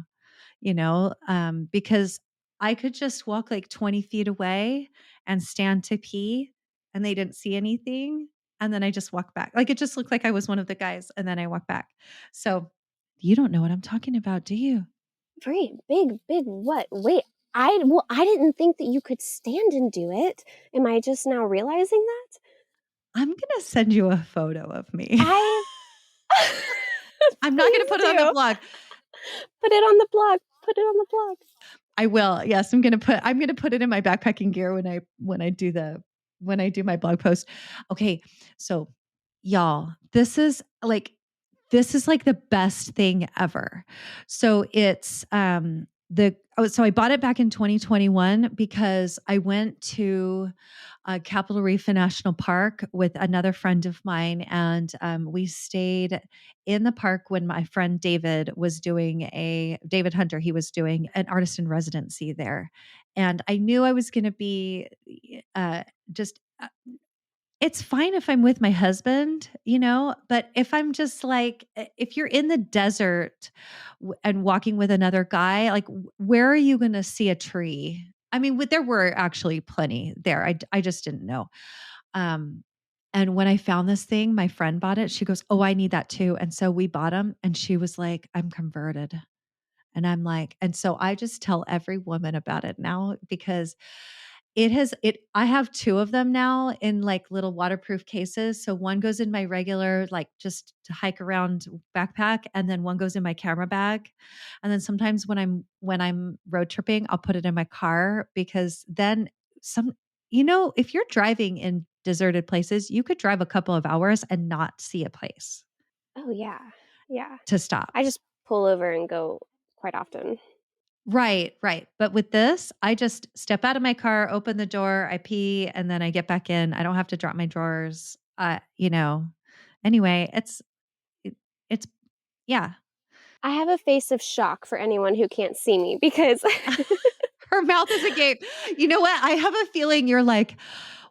Speaker 2: because I could just walk like 20 feet away and stand to pee and they didn't see anything. And then I just walk back. Like it just looked like I was one of the guys. And then I walk back. So you don't know what I'm talking about, do you?
Speaker 1: Great. Big what? Wait. I didn't think that you could stand and do it. Am I just now realizing that?
Speaker 2: I'm going to send you a photo of me.
Speaker 1: I
Speaker 2: I'm not going
Speaker 1: please
Speaker 2: to put it on the
Speaker 1: do.
Speaker 2: blog.
Speaker 1: Put it on the blog. Put it on the blog.
Speaker 2: I will. Yes, I'm going to put it in my backpacking gear when I do my blog post. Okay. So y'all, this is like the best thing ever. So it's so I bought it back in 2021 because I went to Capitol Reef National Park with another friend of mine, and we stayed in the park when my friend David Hunter, he was doing an artist in residency there, and I knew I was going to be just it's fine if I'm with my husband, but if I'm just like, if you're in the desert and walking with another guy, like, where are you going to see a tree? I mean, there were actually plenty there. I just didn't know. Um, and when I found this thing, my friend bought it. She goes, "Oh, I need that too." And so we bought them. And she was like, "I'm converted." And I'm like, and so I just tell every woman about it now because I have 2 of them now in like little waterproof cases. So one goes in my regular, like just to hike around backpack, and then one goes in my camera bag. And then sometimes when I'm road tripping, I'll put it in my car because then if you're driving in deserted places, you could drive a couple of hours and not see a place
Speaker 1: Oh yeah. Yeah.
Speaker 2: to stop.
Speaker 1: I just pull over and go quite often.
Speaker 2: Right, right. But with this, I just step out of my car, open the door, I pee, and then I get back in. I don't have to drop my drawers. Anyway, it, it's yeah.
Speaker 1: I have a face of shock for anyone who can't see me because
Speaker 2: Her mouth is agape. You know what? I have a feeling you're like,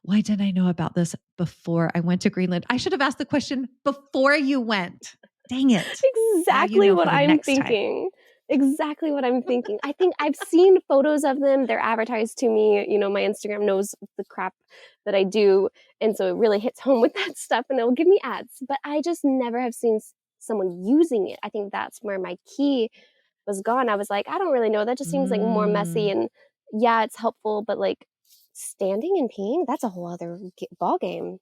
Speaker 2: why didn't I know about this before I went to Greenland? I should have asked the question before you went. Dang it. Now you
Speaker 1: exactly
Speaker 2: know
Speaker 1: what
Speaker 2: for the
Speaker 1: I'm
Speaker 2: next time.
Speaker 1: thinking. Exactly what I'm thinking. I think I've seen photos of them. They're advertised to me. My Instagram knows the crap that I do. And so it really hits home with that stuff and they'll give me ads. But I just never have seen someone using it. I think that's where my key was gone. I was like, I don't really know. That just seems like more messy.
Speaker 2: Mm,
Speaker 1: And yeah, it's helpful. But like standing and peeing, that's a whole other ball game.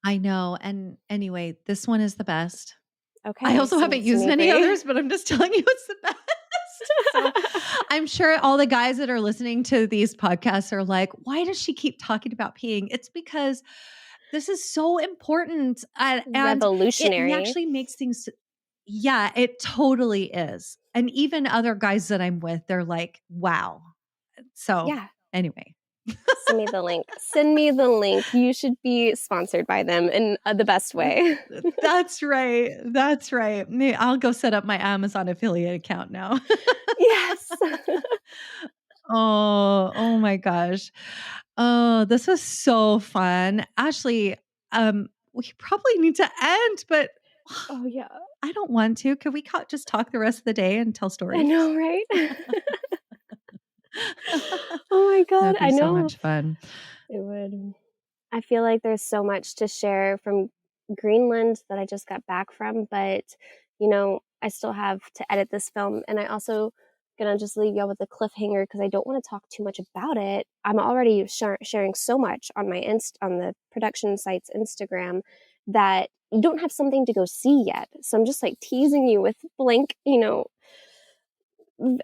Speaker 2: I know. And anyway, this one is the best. I
Speaker 1: Okay,
Speaker 2: also
Speaker 1: send
Speaker 2: haven't
Speaker 1: it to
Speaker 2: used
Speaker 1: me,
Speaker 2: any
Speaker 1: Brie.
Speaker 2: others, but I'm just telling you it's the best. So I'm sure all the guys that are listening to these podcasts are like, why does she keep talking about peeing? It's because this is so important. And it
Speaker 1: Revolutionary.
Speaker 2: actually makes things, yeah, it totally is. And even other guys that I'm with, they're like, wow. So
Speaker 1: Yeah.
Speaker 2: anyway.
Speaker 1: Send me the link. Send me the link. You should be sponsored by them in the best way.
Speaker 2: That's right. That's right. I'll go set up my Amazon affiliate account now.
Speaker 1: Yes.
Speaker 2: Oh my gosh. Oh, this was so fun. Ashley, we probably need to end, but
Speaker 1: Oh, yeah.
Speaker 2: I don't want to. Could we just talk the rest of the day and tell
Speaker 1: I
Speaker 2: stories?
Speaker 1: know, right? Oh my God.
Speaker 2: That'd be
Speaker 1: I
Speaker 2: so
Speaker 1: know.
Speaker 2: much fun.
Speaker 1: It would. I feel like there's so much to share from Greenland that I just got back from, but I still have to edit this film, and I also gonna just leave y'all with a cliffhanger because I don't want to talk too much about it. I'm already sharing so much on my on the production site's Instagram that you don't have something to go see yet. So I'm just like teasing you with blank,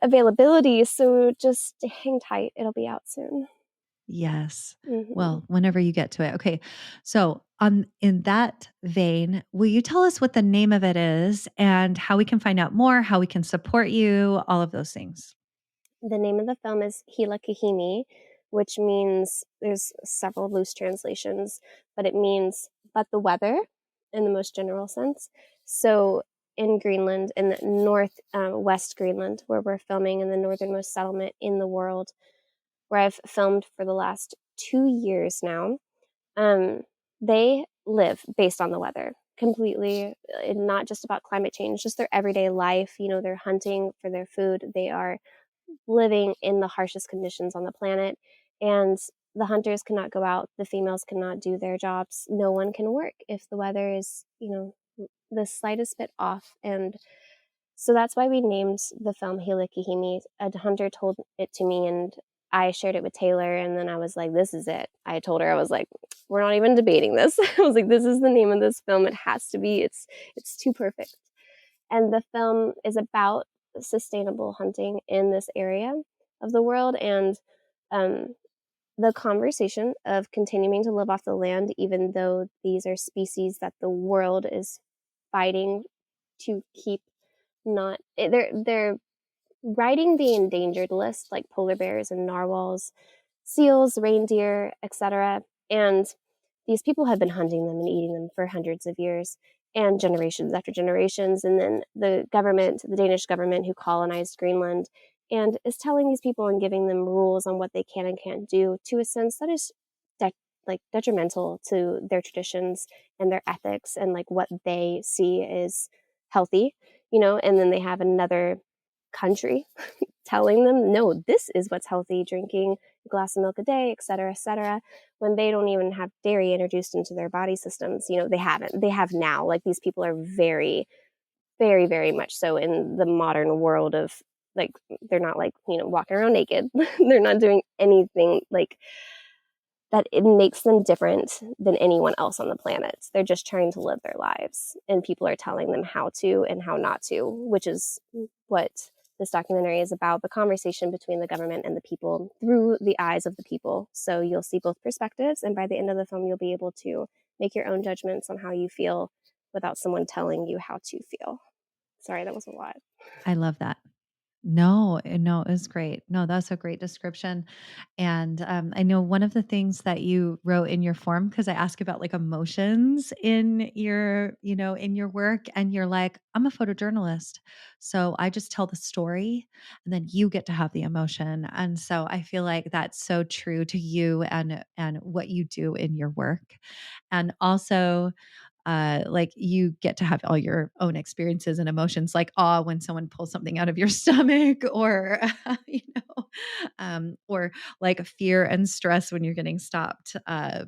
Speaker 1: availability. So just hang tight. It'll be out soon.
Speaker 2: Yes.
Speaker 1: Hmm.
Speaker 2: Well, whenever you get to it. Okay. So, in that vein, will you tell us what the name of it is and how we can find out more, how we can support you, all of those things?
Speaker 1: The name of the film is Hila Kahimi, which means there's several loose translations, but it means but the weather in the most general sense. So in Greenland, in the north west Greenland, where we're filming in the northernmost settlement in the world, where I've filmed for the last 2 years now, um, they live based on the weather completely, not just about climate change, just their everyday life. They're hunting for their food. They are living in the harshest conditions on the planet. And the hunters cannot go out, the females cannot do their jobs. No one can work if the weather is, the slightest bit off. And so that's why we named the film Hilikihimi. A hunter told it to me, and I shared it with Taylor, and then I was like, this is it. I told her, I was like, we're not even debating this. I was like, this is the name of this film. It has to be. It's too perfect. And the film is about sustainable hunting in this area of the world, and um, the conversation of continuing to live off the land, even though these are species that the world is fighting to keep not. They're writing the endangered list, like polar bears and narwhals, seals, reindeer, etc. And these people have been hunting them and eating them for hundreds of years and generations after generations. And then the government, the Danish government who colonized Greenland, and is telling these people and giving them rules on what they can and can't do to a sense that is detrimental to their traditions and their ethics and like what they see is healthy, and then they have another country telling them, no, this is what's healthy, drinking a glass of milk a day, et cetera, when they don't even have dairy introduced into their body systems. They haven't. They have now. Like these people are very, very, very much so in the modern world of like, they're not like, walking around naked. They're not doing anything like that it makes them different than anyone else on the planet. They're just trying to live their lives, and people are telling them how to and how not to, which is what this documentary is about, the conversation between the government and the people through the eyes of the people. So you'll see both perspectives, and by the end of the film, you'll be able to make your own judgments on how you feel without someone telling you how to feel. Sorry, that was a lot.
Speaker 2: I love that. No, no, it was great. No, that's a great description. And I know one of the things that you wrote in your form, because I ask about like emotions in in your work, and you're like, I'm a photojournalist. So I just tell the story and then you get to have the emotion. And so I feel like that's so true to you and what you do in your work. And also like you get to have all your own experiences and emotions, like awe when someone pulls something out of your stomach, or or like fear and stress when you're getting stopped by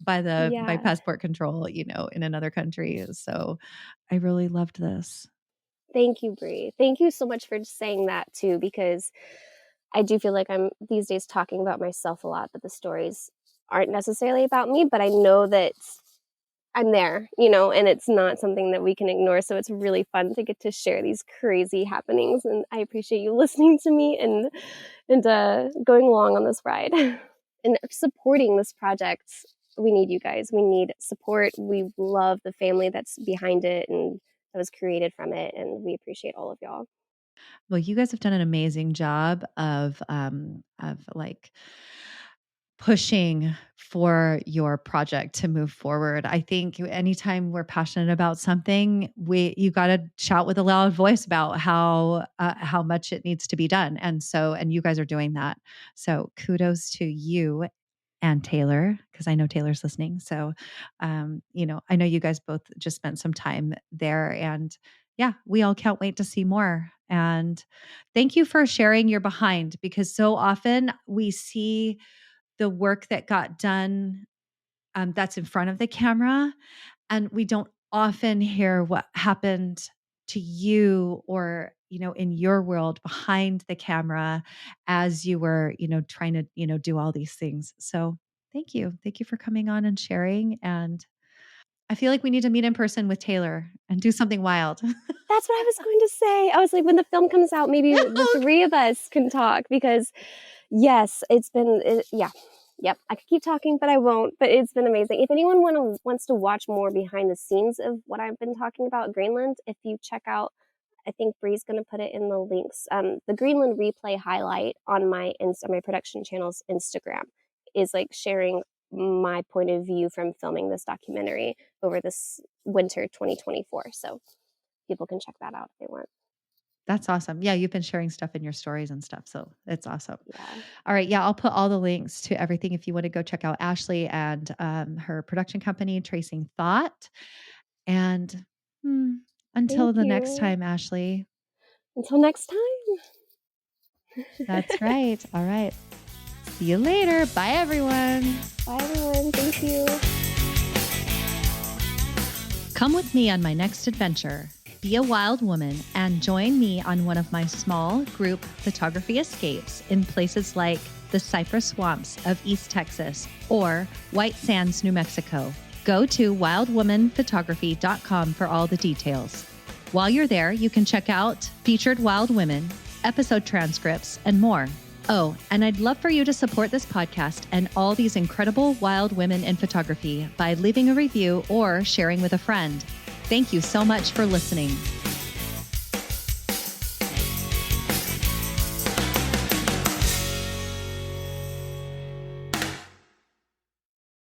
Speaker 1: Yeah.
Speaker 2: passport control, in another country. So I really loved this.
Speaker 1: Thank you, Brie. Thank you so much for saying that too, because I do feel like I'm these days talking about myself a lot, but the stories aren't necessarily about me, but I know that I'm there, and it's not something that we can ignore. So it's really fun to get to share these crazy happenings. And I appreciate you listening to me and going along on this ride and supporting this project. We need you guys. We need support. We love the family that's behind it and that was created from it. And we appreciate all of y'all.
Speaker 2: Well, you guys have done an amazing job of like pushing for your project to move forward. I think anytime we're passionate about something, you got to shout with a loud voice about how much it needs to be done. And you guys are doing that. So kudos to you and Taylor, because I know Taylor's listening. So, I know you guys both just spent some time there, and yeah, we all can't wait to see more. And thank you for sharing your behind, because so often we see the work that got done, that's in front of the camera, and we don't often hear what happened to you, or in your world behind the camera, as you were trying to do all these things. So thank you for coming on and sharing. And I feel like we need to meet in person with Taylor and do something wild.
Speaker 1: That's what I was going to say. I was like, when the film comes out, maybe the 3 of us can talk, because yes, yeah. Yep, I could keep talking, but I won't. But it's been amazing. If anyone wants to watch more behind the scenes of what I've been talking about, Greenland, if you check out, I think Brie's going to put it in the links. The Greenland replay highlight on my production channel's Instagram is like sharing my point of view from filming this documentary over this winter 2024. So people can check that out if they want.
Speaker 2: That's awesome. Yeah, you've been sharing stuff in your stories and stuff, so it's awesome.
Speaker 1: Yeah.
Speaker 2: All right, yeah, I'll put all the links to everything if you want to go check out Ashley and her production company, Tracing Thought. And until
Speaker 1: Thank
Speaker 2: the next
Speaker 1: you.
Speaker 2: time, Ashley.
Speaker 1: Until next time.
Speaker 2: That's right. All right. See you later. Bye, everyone.
Speaker 1: Bye, everyone. Thank you.
Speaker 2: Come with me on my next adventure. Be a wild woman and join me on one of my small group photography escapes in places like the cypress swamps of East Texas or White Sands, New Mexico. Go to wildwomanphotography.com for all the details. While you're there, you can check out featured wild women, episode transcripts, and more. Oh, and I'd love for you to support this podcast and all these incredible wild women in photography by leaving a review or sharing with a friend. Thank you so much for listening.